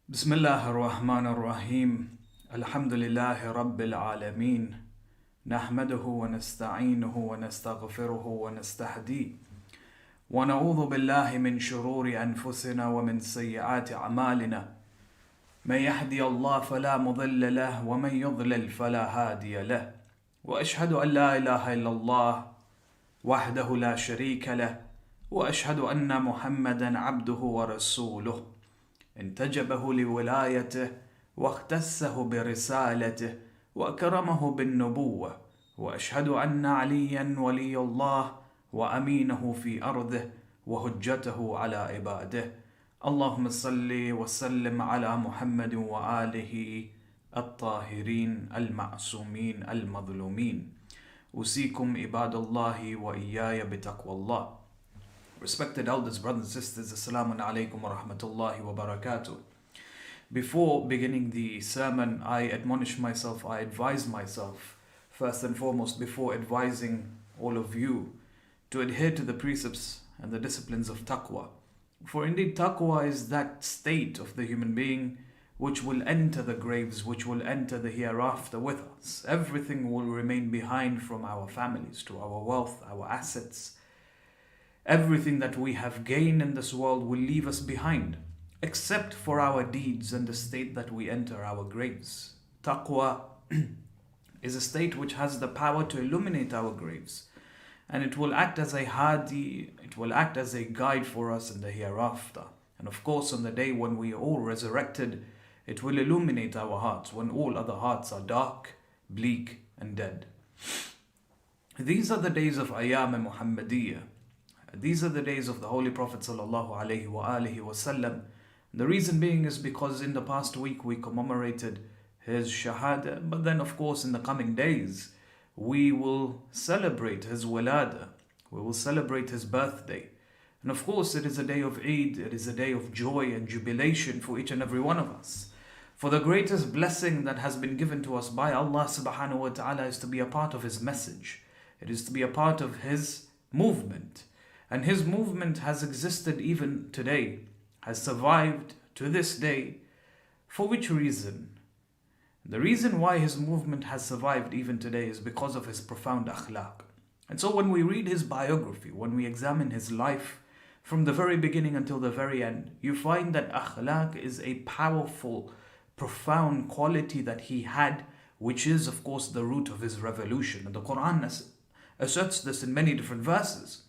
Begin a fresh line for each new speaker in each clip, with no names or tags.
بسم الله الرحمن الرحيم الحمد لله رب العالمين نحمده ونستعينه ونستغفره ونستهديه ونعوذ بالله من شرور أنفسنا ومن سيئات أعمالنا من يهدي الله فلا مضل له ومن يضلل فلا هادي له وأشهد أن لا إله إلا الله وحده لا شريك له وأشهد أن محمدا عبده ورسوله انتجبه لولايته واختصه برسالته وأكرمه بالنبوة وأشهد أن عليا ولي الله وأمينه في أرضه وهجته على عباده اللهم صل وسلم على محمد وآله الطاهرين المعصومين المظلومين أوصيكم عباد الله وإياي بتقوى الله. Respected elders, brothers and sisters, Assalamu alaikum wa rahmatullahi wa barakatuh. Before beginning the sermon, I admonish myself, I advise myself, first and foremost, before advising all of you, to adhere to the precepts and the disciplines of taqwa. For indeed, taqwa is that state of the human being which will enter the graves, which will enter the hereafter with us. Everything will remain behind, from our families to our wealth, our assets. Everything that we have gained in this world will leave us behind, except for our deeds and the state that we enter our graves. Taqwa is a state which has the power to illuminate our graves, and it will act as a hadi, it will act as a guide for us in the hereafter. And of course, on the day when we are all resurrected, it will illuminate our hearts when all other hearts are dark, bleak, and dead. These are the days of Ayyam Muhammadiyah. These are the days of the Holy Prophet sallallahu alaihi wasallam. The reason being is because in the past week we commemorated his shahada, but then of course in the coming days we will celebrate his wilada, we will celebrate his birthday. And of course it is a day of Eid, it is a day of joy and jubilation for each and every one of us. For the greatest blessing that has been given to us by Allah subhanahu wa ta'ala is to be a part of his message. It is to be a part of his movement. And his movement has existed even today, has survived to this day. For which reason? The reason why his movement has survived even today is because of his profound akhlaq. And so when we read his biography, when we examine his life from the very beginning until the very end, you find that akhlaq is a powerful, profound quality that he had, which is of course the root of his revolution. And the Quran asserts this in many different verses.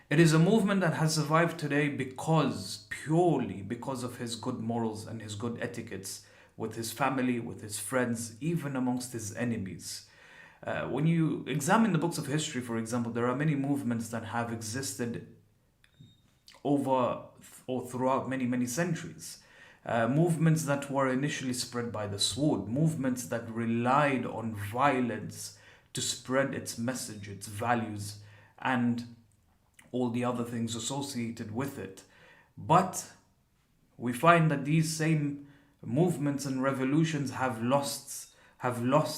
It is a movement that has survived today purely because of his good morals and his good etiquettes with his family, with his friends, even amongst his enemies. When you examine the books of history, for example, there are many movements that have existed over or throughout many centuries. Movements that were initially spread by the sword, movements that relied on violence to spread its message, its values, and all the other things associated with it. But we find that these same movements and revolutions have lost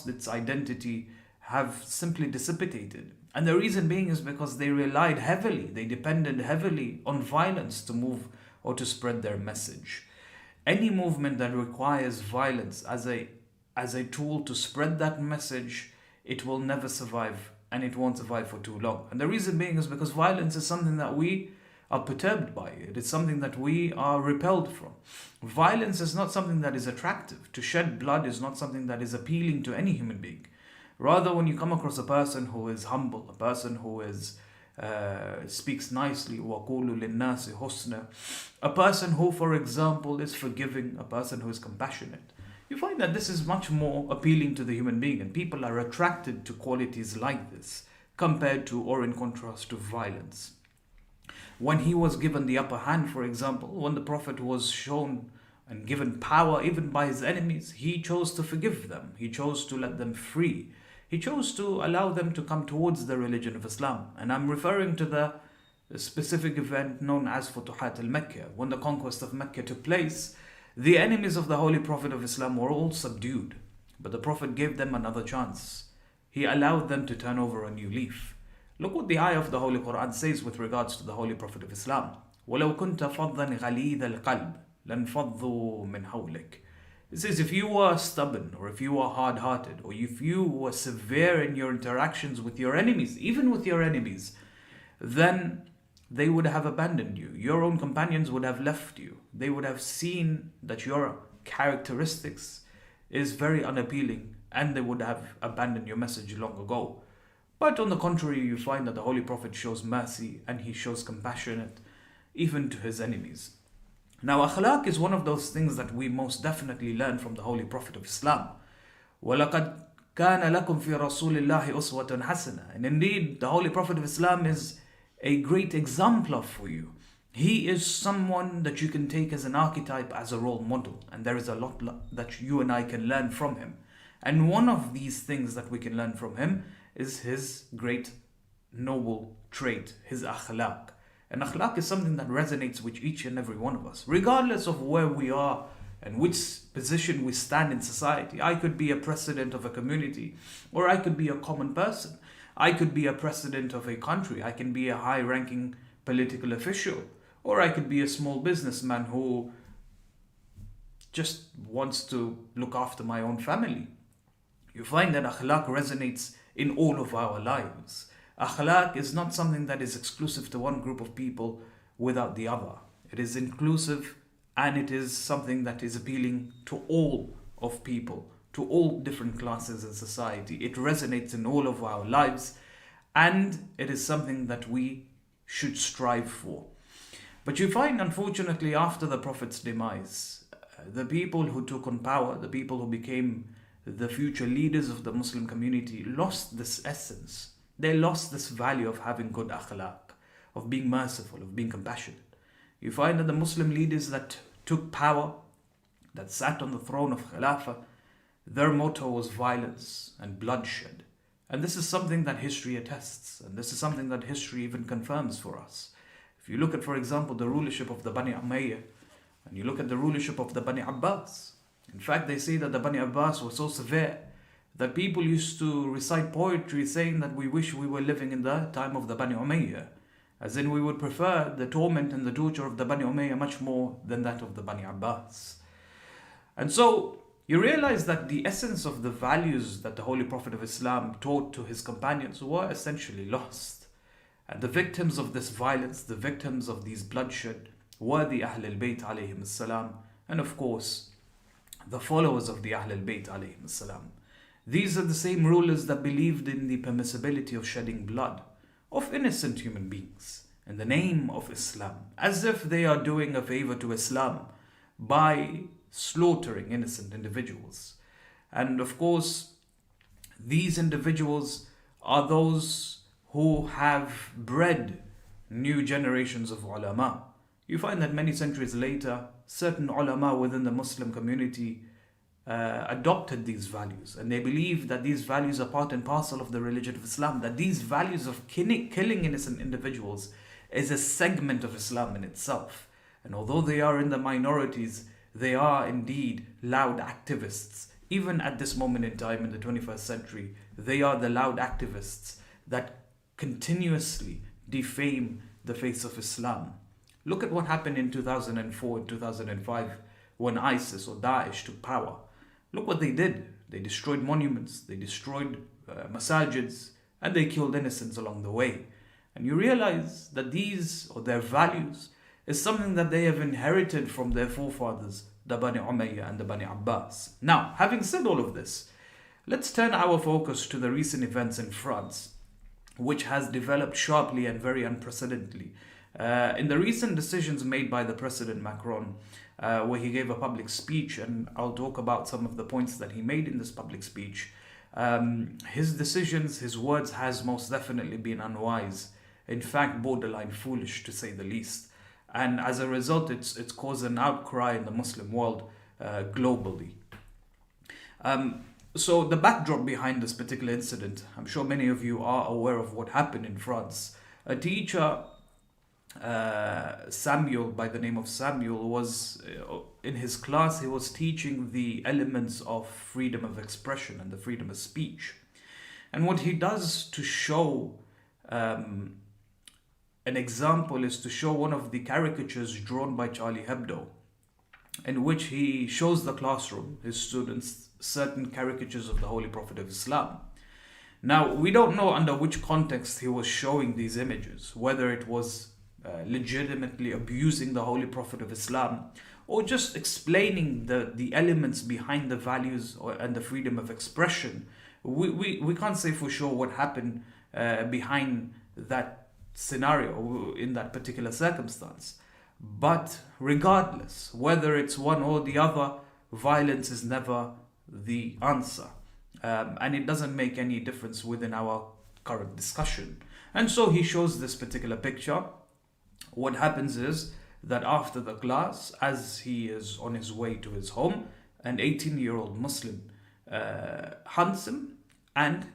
its identity, have simply dissipated. And the reason being is because they depended heavily on violence to move or to spread their message. Any movement that requires violence as a tool to spread that message, it will never survive. And it won't survive for too long. And the reason being is because violence is something that we are perturbed by. It is something that we are repelled from. Violence is not something that is attractive. To shed blood is not something that is appealing to any human being. Rather, when you come across a person who is humble, a person who speaks nicely, وَقُولُوا لِلنَّاسِ حُسْنًا, a person who, for example, is forgiving, a person who is compassionate, you find that this is much more appealing to the human being, and people are attracted to qualities like this compared to, or in contrast to, violence. When he was given the upper hand, for example, when the Prophet was shown and given power even by his enemies, he chose to forgive them. He chose to let them free. He chose to allow them to come towards the religion of Islam. And I'm referring to the specific event known as Futuhat al-Makkah. When the conquest of Mecca took place, the enemies of the Holy Prophet of Islam were all subdued, but the Prophet gave them another chance. He allowed them to turn over a new leaf. Look what the ayah of the Holy Quran says with regards to the Holy Prophet of Islam. وَلَوْ كُنْتَ فَضًّا غَلِيظَ الْقَلْبِ لانفضوا من حولك. It says if you were stubborn, or if you were hard-hearted, or if you were severe in your interactions with your enemies, even with your enemies, then they would have abandoned you. Your own companions would have left you. They would have seen that your characteristics is very unappealing, and they would have abandoned your message long ago. But on the contrary, you find that the Holy Prophet shows mercy and he shows compassion even to his enemies. Now, akhlaq is one of those things that we most definitely learn from the Holy Prophet of Islam. وَلَقَدْ كَانَ لَكُمْ فِي رَسُولِ اللَّهِ أُسْوَةٌ حَسَنَةٌ. And indeed, the Holy Prophet of Islam is a great exemplar for you. He is someone that you can take as an archetype, as a role model. And there is a lot that you and I can learn from him. And one of these things that we can learn from him is his great noble trait, his akhlaq. And akhlaq is something that resonates with each and every one of us, regardless of where we are and which position we stand in society. I could be a president of a community, or I could be a common person. I could be a president of a country. I can be a high-ranking political official, or I could be a small businessman who just wants to look after my own family. You find that akhlaq resonates in all of our lives. Akhlaq is not something that is exclusive to one group of people without the other. It is inclusive, and it is something that is appealing to all of people, to all different classes in society. It resonates in all of our lives, and it is something that we should strive for. But you find, unfortunately, after the Prophet's demise, the people who took on power, the people who became the future leaders of the Muslim community, lost this essence. They lost this value of having good akhlaq, of being merciful, of being compassionate. You find that the Muslim leaders that took power, that sat on the throne of Khilafah, their motto was violence and bloodshed. And this is something that history attests, and this is something that history even confirms for us. If you look at, for example, the rulership of the Bani Umayyah, and you look at the rulership of the Bani Abbas, in fact, they say that the Bani Abbas were so severe that people used to recite poetry saying that we wish we were living in the time of the Bani Umayyah. As in, we would prefer the torment and the torture of the Bani Umayyah much more than that of the Bani Abbas. And so, you realize that the essence of the values that the Holy Prophet of Islam taught to his companions were essentially lost. And the victims of this violence, the victims of these bloodshed, were the Ahl al-Bayt alayhim as-salam, and of course, the followers of the Ahl al-Bayt alayhim as-salam. These are the same rulers that believed in the permissibility of shedding blood of innocent human beings in the name of Islam, as if they are doing a favor to Islam by slaughtering innocent individuals. And of course, these individuals are those who have bred new generations of ulama. You find that many centuries later, certain ulama within the Muslim community adopted these values, and they believe that these values are part and parcel of the religion of Islam, that these values of killing innocent individuals is a segment of Islam in itself. And although they are in the minorities, they are indeed loud activists. Even at this moment in time in the 21st century, they are the loud activists that continuously defame the face of Islam. Look at what happened in 2004 and 2005 when ISIS or Daesh took power. Look what they did. They destroyed monuments, they destroyed masajids, and they killed innocents along the way. And you realize that these, or their values, is something that they have inherited from their forefathers, the Bani Umayyah and the Bani Abbas. Now, having said all of this, let's turn our focus to the recent events in France, which has developed sharply and very unprecedentedly. In the recent decisions made by the President Macron, where he gave a public speech, and I'll talk about some of the points that he made in this public speech, his decisions, his words has most definitely been unwise. In fact, borderline foolish to say the least. And as a result, it's caused an outcry in the Muslim world globally. So the backdrop behind this particular incident, I'm sure many of you are aware of what happened in France. A teacher, Samuel, by the name of Samuel, was in his class, he was teaching the elements of freedom of expression and the freedom of speech. And what he does to show an example is to show one of the caricatures drawn by Charlie Hebdo. in which he shows the classroom, his students, certain caricatures of the Holy Prophet of Islam. Now, we don't know under which context he was showing these images, whether it was legitimately abusing the Holy Prophet of Islam, or just explaining the elements behind the values and the freedom of expression. We can't say for sure what happened behind that scenario in that particular circumstance. But regardless, whether it's one or the other, violence is never the answer. And it doesn't make any difference within our current discussion. And so he shows this particular picture. What happens is that after the class, as he is on his way to his home, an 18-year-old Muslim hunts him and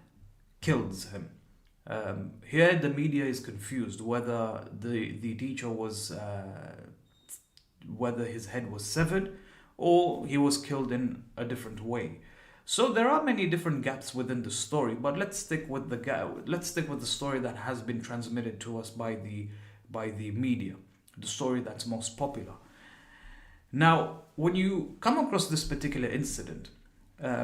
kills him. Here the media is confused whether the teacher was, whether his head was severed or he was killed in a different way. So there are many different gaps within the story, but let's stick with the story that has been transmitted to us by the media, the story that's most popular. Now, when you come across this particular incident,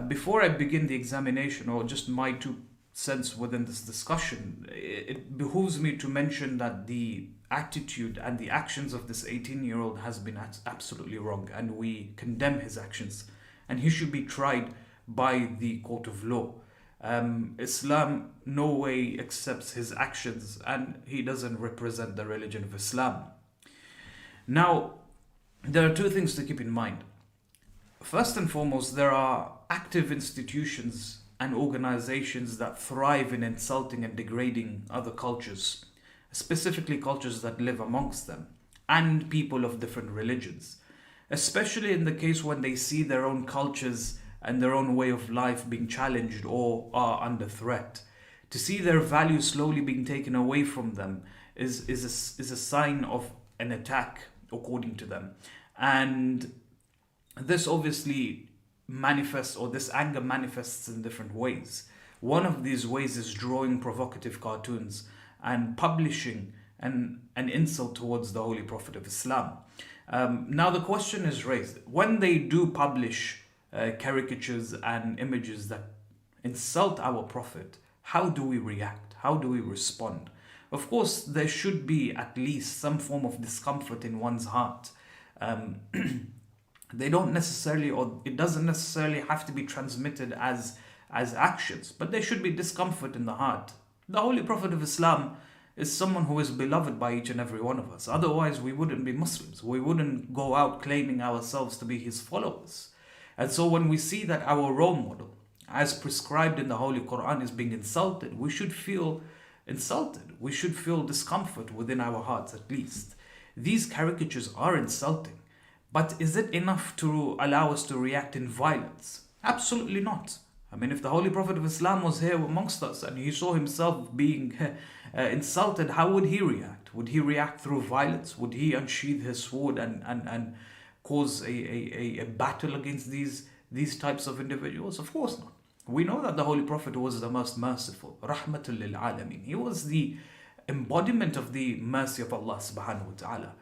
before I begin the examination, or just my 2 cents within this discussion, it behooves me to mention that the attitude and the actions of this 18-year-old has been absolutely wrong, and we condemn his actions, and he should be tried by the court of law. Islam no way accepts his actions, and he doesn't represent the religion of Islam. Now, there are 2 things to keep in mind. First and foremost, there are active institutions and organizations that thrive in insulting and degrading other cultures, specifically cultures that live amongst them, and people of different religions, especially in the case when they see their own cultures and their own way of life being challenged or are under threat. To see their values slowly being taken away from them is a sign of an attack, according to them. And this obviously manifests, or this anger manifests in different ways. One of these ways is drawing provocative cartoons and publishing an insult towards the Holy Prophet of Islam. Now the question is raised, when they do publish caricatures and images that insult our Prophet, how do we react? How do we respond? Of course, there should be at least some form of discomfort in one's heart. They don't necessarily, or it doesn't necessarily have to be transmitted as actions, but there should be discomfort in the heart. The Holy Prophet of Islam is someone who is beloved by each and every one of us. Otherwise, we wouldn't be Muslims. We wouldn't go out claiming ourselves to be his followers. And so when we see that our role model, as prescribed in the Holy Quran, is being insulted, we should feel insulted. We should feel discomfort within our hearts at least. These caricatures are insulting, but is it enough to allow us to react in violence? Absolutely not. I mean, if the Holy Prophet of Islam was here amongst us and he saw himself being insulted, how would he react? Would he react through violence? Would he unsheath his sword and cause a battle against these types of individuals? Of course not. We know that the Holy Prophet was the most merciful, rahmatul lil alameen. He was the embodiment of the mercy of Allah subhanahu wa ta'ala.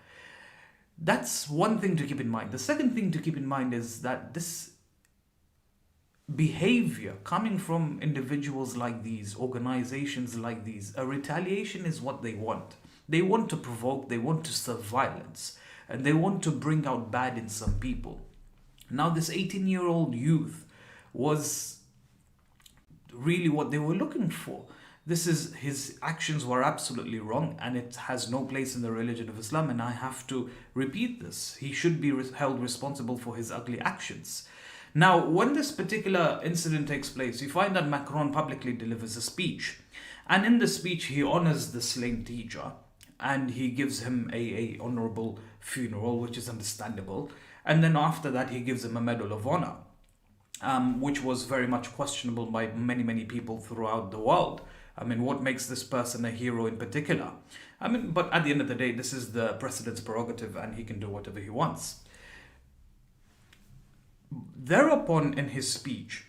That's one thing to keep in mind. The second thing to keep in mind is that this behavior coming from individuals like these, organizations like these, a retaliation is what they want. They want to provoke, they want to serve violence, and they want to bring out bad in some people. Now, this 18-year-old youth was really what they were looking for. His actions were absolutely wrong, and it has no place in the religion of Islam, and I have to repeat this. He should be held responsible for his ugly actions. Now, when this particular incident takes place, you find that Macron publicly delivers a speech, and in the speech he honors the slain teacher, and he gives him a honorable funeral, which is understandable, and then after that he gives him a Medal of Honor, which was very much questionable by many people throughout the world. I mean, what makes this person a hero in particular? I mean, but at the end of the day, this is the president's prerogative and he can do whatever he wants. Thereupon, in his speech,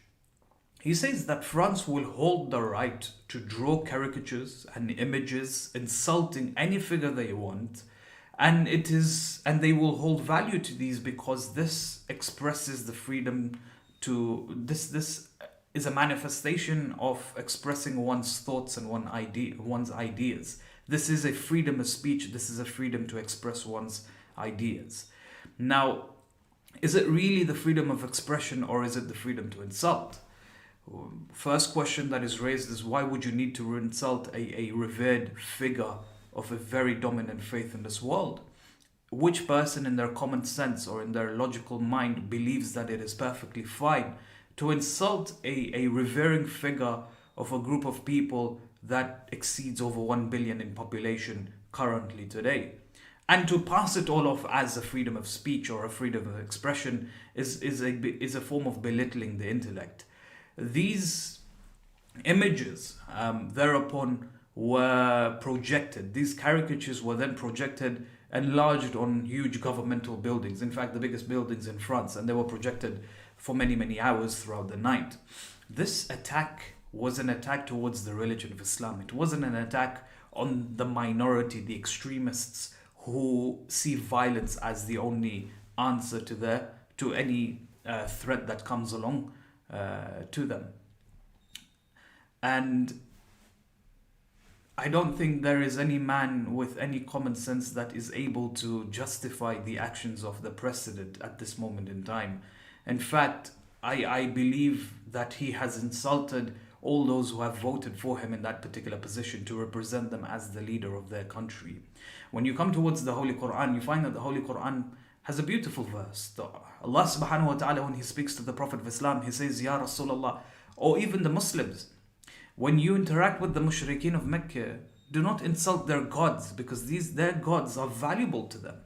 he says that France will hold the right to draw caricatures and images insulting any figure they want, And they will hold value to these because this expresses the freedom to this is a manifestation of expressing one's thoughts and one's ideas. This is a freedom of speech. This is a freedom to express one's ideas. Now, is it really the freedom of expression, or is it the freedom to insult? First question that is raised is, why would you need to insult a revered figure of a very dominant faith in this world? Which person in their common sense or in their logical mind believes that it is perfectly fine to insult a revering figure of a group of people that exceeds over 1 billion in population currently today? And to pass it all off as a freedom of speech or a freedom of expression is a form of belittling the intellect. These images thereupon were projected. These caricatures were then projected, enlarged on huge governmental buildings. In fact, the biggest buildings in France, and they were projected for many, many hours throughout the night. This attack was an attack towards the religion of Islam. It wasn't an attack on the minority, the extremists who see violence as the only answer to any threat that comes along to them. And I don't think there is any man with any common sense that is able to justify the actions of the president at this moment in time. In fact, I believe that he has insulted all those who have voted for him in that particular position to represent them as the leader of their country. When you come towards the Holy Quran, you find that the Holy Quran has a beautiful verse. Allah subhanahu wa ta'ala, when he speaks to the Prophet of Islam, he says, Ya Rasulullah, or even the Muslims, when you interact with the mushrikeen of Mecca, do not insult their gods, because their gods are valuable to them.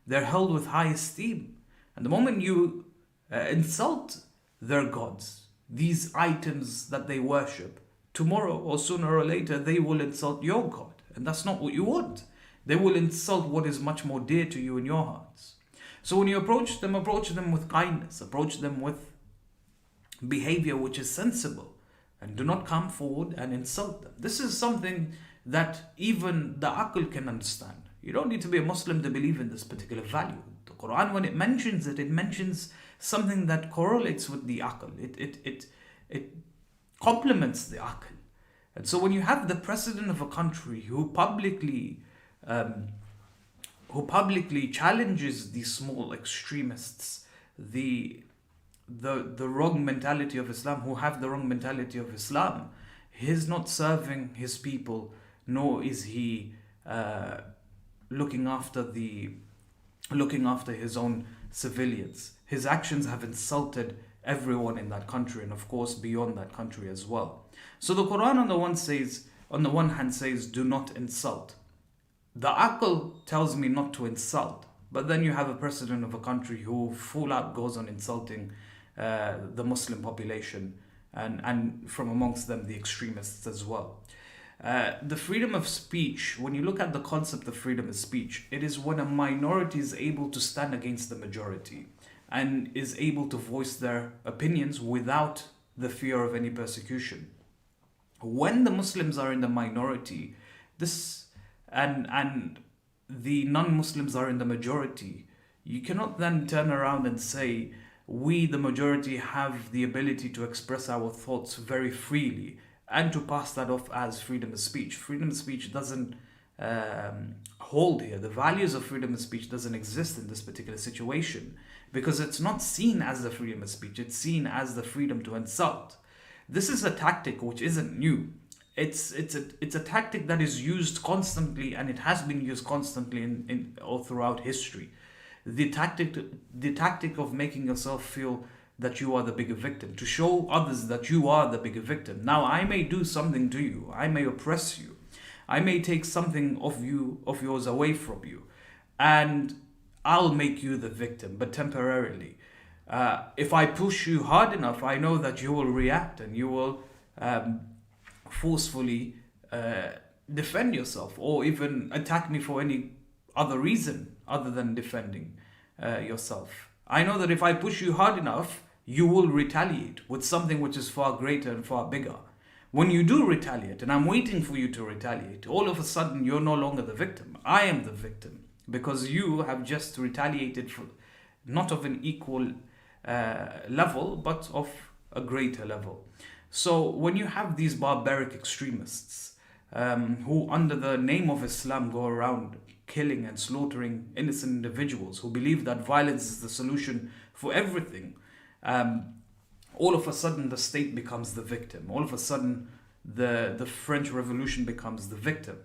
They're held with high esteem. And the moment you insult their gods, these items that they worship, tomorrow or sooner or later they will insult your God. And that's not what you want. They will insult what is much more dear to you in your hearts. So when you approach them with kindness, approach them with behavior which is sensible, and do not come forward and insult them. This is something that even the aql can understand. You don't need to be a Muslim to believe in this particular value. The Quran, when it mentions something that correlates with the aql. It complements the aql. And so when you have the president of a country who publicly challenges these small extremists, the wrong mentality of Islam, who have the wrong mentality of Islam, he's not serving his people, nor is he looking after his own civilians. His actions have insulted everyone in that country, and of course beyond that country as well. So the Quran on the one hand says, do not insult. The aql tells me not to insult, but then you have a president of a country who full out goes on insulting the Muslim population, and from amongst them the extremists as well. The freedom of speech, when you look at the concept of freedom of speech, it is when a minority is able to stand against the majority and is able to voice their opinions without the fear of any persecution. When the Muslims are in the minority, and the non-Muslims are in the majority, you cannot then turn around and say, we, the majority, have the ability to express our thoughts very freely and to pass that off as freedom of speech. Freedom of speech doesn't hold here. The values of freedom of speech doesn't exist in this particular situation, because it's not seen as the freedom of speech. It's seen as the freedom to insult. This is a tactic which isn't new. It's a tactic that is used constantly, and it has been used constantly in all throughout history. The tactic of making yourself feel that you are the bigger victim, to show others that you are the bigger victim. Now, I may do something to you, I may oppress you, I may take something of yours away from you, and I'll make you the victim, but temporarily. If I push you hard enough, I know that you will react and you will forcefully defend yourself, or even attack me for any other reason other than defending yourself. I know that if I push you hard enough, you will retaliate with something which is far greater and far bigger. When you do retaliate, and I'm waiting for you to retaliate, all of a sudden you're no longer the victim. I am the victim. because you have just retaliated for not of an equal level, but of a greater level. So when you have these barbaric extremists who, under the name of Islam, go around killing and slaughtering innocent individuals, who believe that violence is the solution for everything, all of a sudden the state becomes the victim. All of a sudden the French Revolution becomes the victim.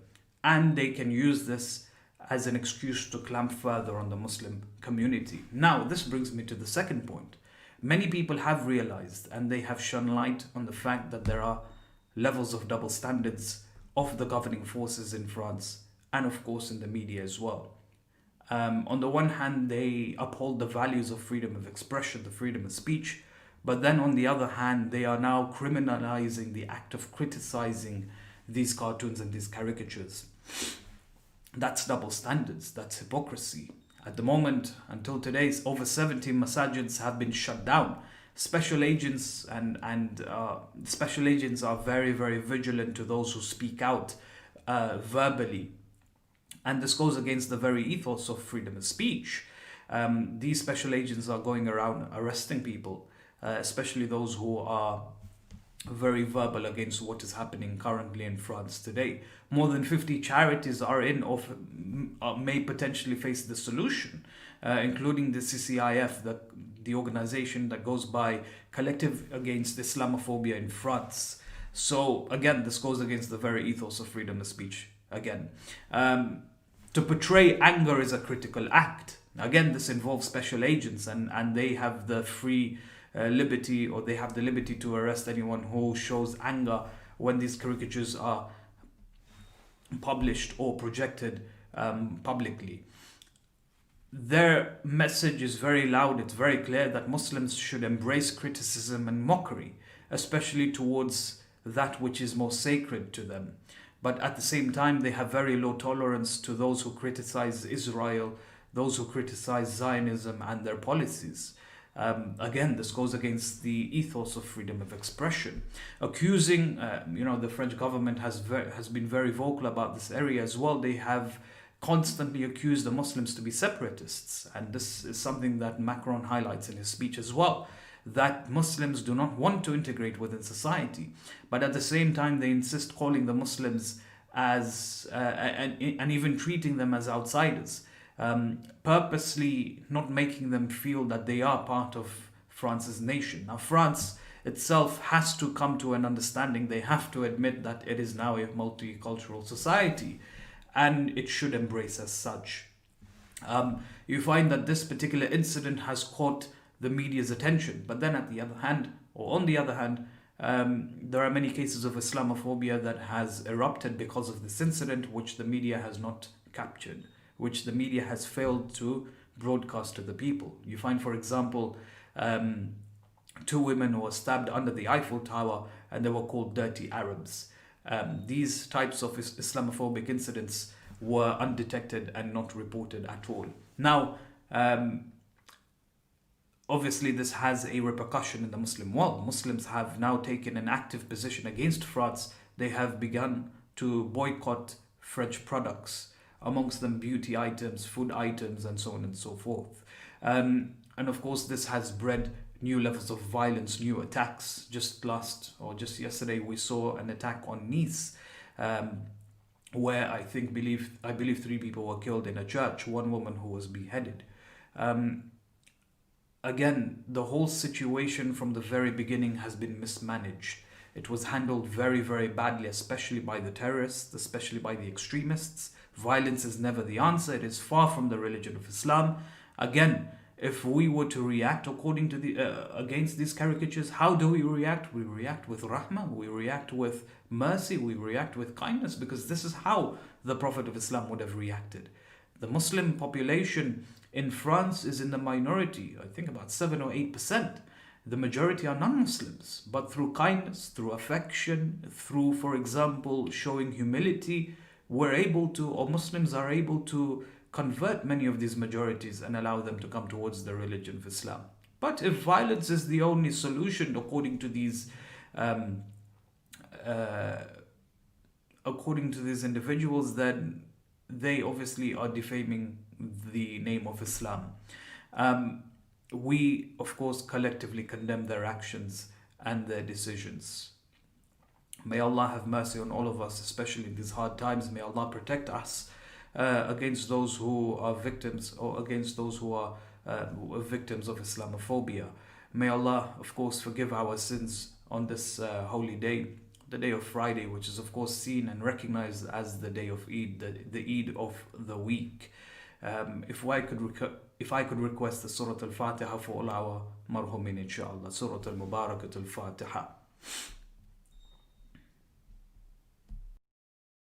And they can use this as an excuse to clamp further on the Muslim community. Now, this brings me to the second point. Many people have realized and they have shone light on the fact that there are levels of double standards of the governing forces in France, and of course in the media as well. On the one hand, they uphold the values of freedom of expression, the freedom of speech, but then on the other hand, they are now criminalizing the act of criticizing these cartoons and these caricatures. That's double standards, that's hypocrisy. At the moment, until today, over 70 masajids have been shut down. Special agents and special agents are very, very vigilant to those who speak out verbally. And this goes against the very ethos of freedom of speech. These special agents are going around arresting people, especially those who are very verbal against what is happening currently in France today. More than 50 charities are in or may potentially face the solution, including the CCIF, the organization that goes by Collective Against Islamophobia in France. So again, this goes against the very ethos of freedom of speech. Again, to portray anger is a critical act. Again, this involves special agents, and they have the free liberty, or they have the liberty to arrest anyone who shows anger when these caricatures are published or projected publicly. Their message is very loud, it's very clear that Muslims should embrace criticism and mockery, especially towards that which is most sacred to them. But at the same time, they have very low tolerance to those who criticize Israel, those who criticize Zionism and their policies. Again, this goes against the ethos of freedom of expression. Accusing, the French government has been very vocal about this area as well. They have constantly accused the Muslims to be separatists, and this is something that Macron highlights in his speech as well, that Muslims do not want to integrate within society, but at the same time they insist calling the Muslims as and even treating them as outsiders, purposely not making them feel that they are part of France's nation. Now, France itself has to come to an understanding. They have to admit that it is now a multicultural society, and it should embrace as such. You find that this particular incident has caught the media's attention, but then on the other hand, there are many cases of Islamophobia that has erupted because of this incident, which the media has not captured, which the media has failed to broadcast to the people. You find, for example, 2 women who were stabbed under the Eiffel Tower, and they were called dirty Arabs. These types of Islamophobic incidents were undetected and not reported at all. Now, obviously this has a repercussion in the Muslim world. Muslims have now taken an active position against France. They have begun to boycott French products, amongst them beauty items, food items, and so on and so forth. And of course, this has bred new levels of violence, new attacks. Just yesterday, we saw an attack on Nice, where I believe 3 people were killed in a church, 1 woman who was beheaded. Again, the whole situation from the very beginning has been mismanaged. It was handled very, very badly, especially by the terrorists, especially by the extremists. Violence is never the answer. It is far from the religion of Islam. Again, if we were to react according to against these caricatures, how do we react? We react with rahmah, we react with mercy, we react with kindness, because this is how the Prophet of Islam would have reacted. The Muslim population in France is in the minority, I think about 7 or 8%. The majority are non-Muslims, but through kindness, through affection, through, for example, showing humility, Muslims are able to convert many of these majorities and allow them to come towards the religion of Islam. But if violence is the only solution according to these individuals, then they obviously are defaming the name of Islam. We, of course, collectively condemn their actions and their decisions. May Allah have mercy on all of us, especially in these hard times. May Allah protect us against those who are victims, or against those who are victims of Islamophobia. May Allah, of course, forgive our sins on this holy day, the day of Friday, which is, of course, seen and recognized as the day of Eid, the Eid of the week. If I could request the Surah Al-Fatiha for all our marhumin, inshallah. Surah Al-Mubarakat Al-Fatiha.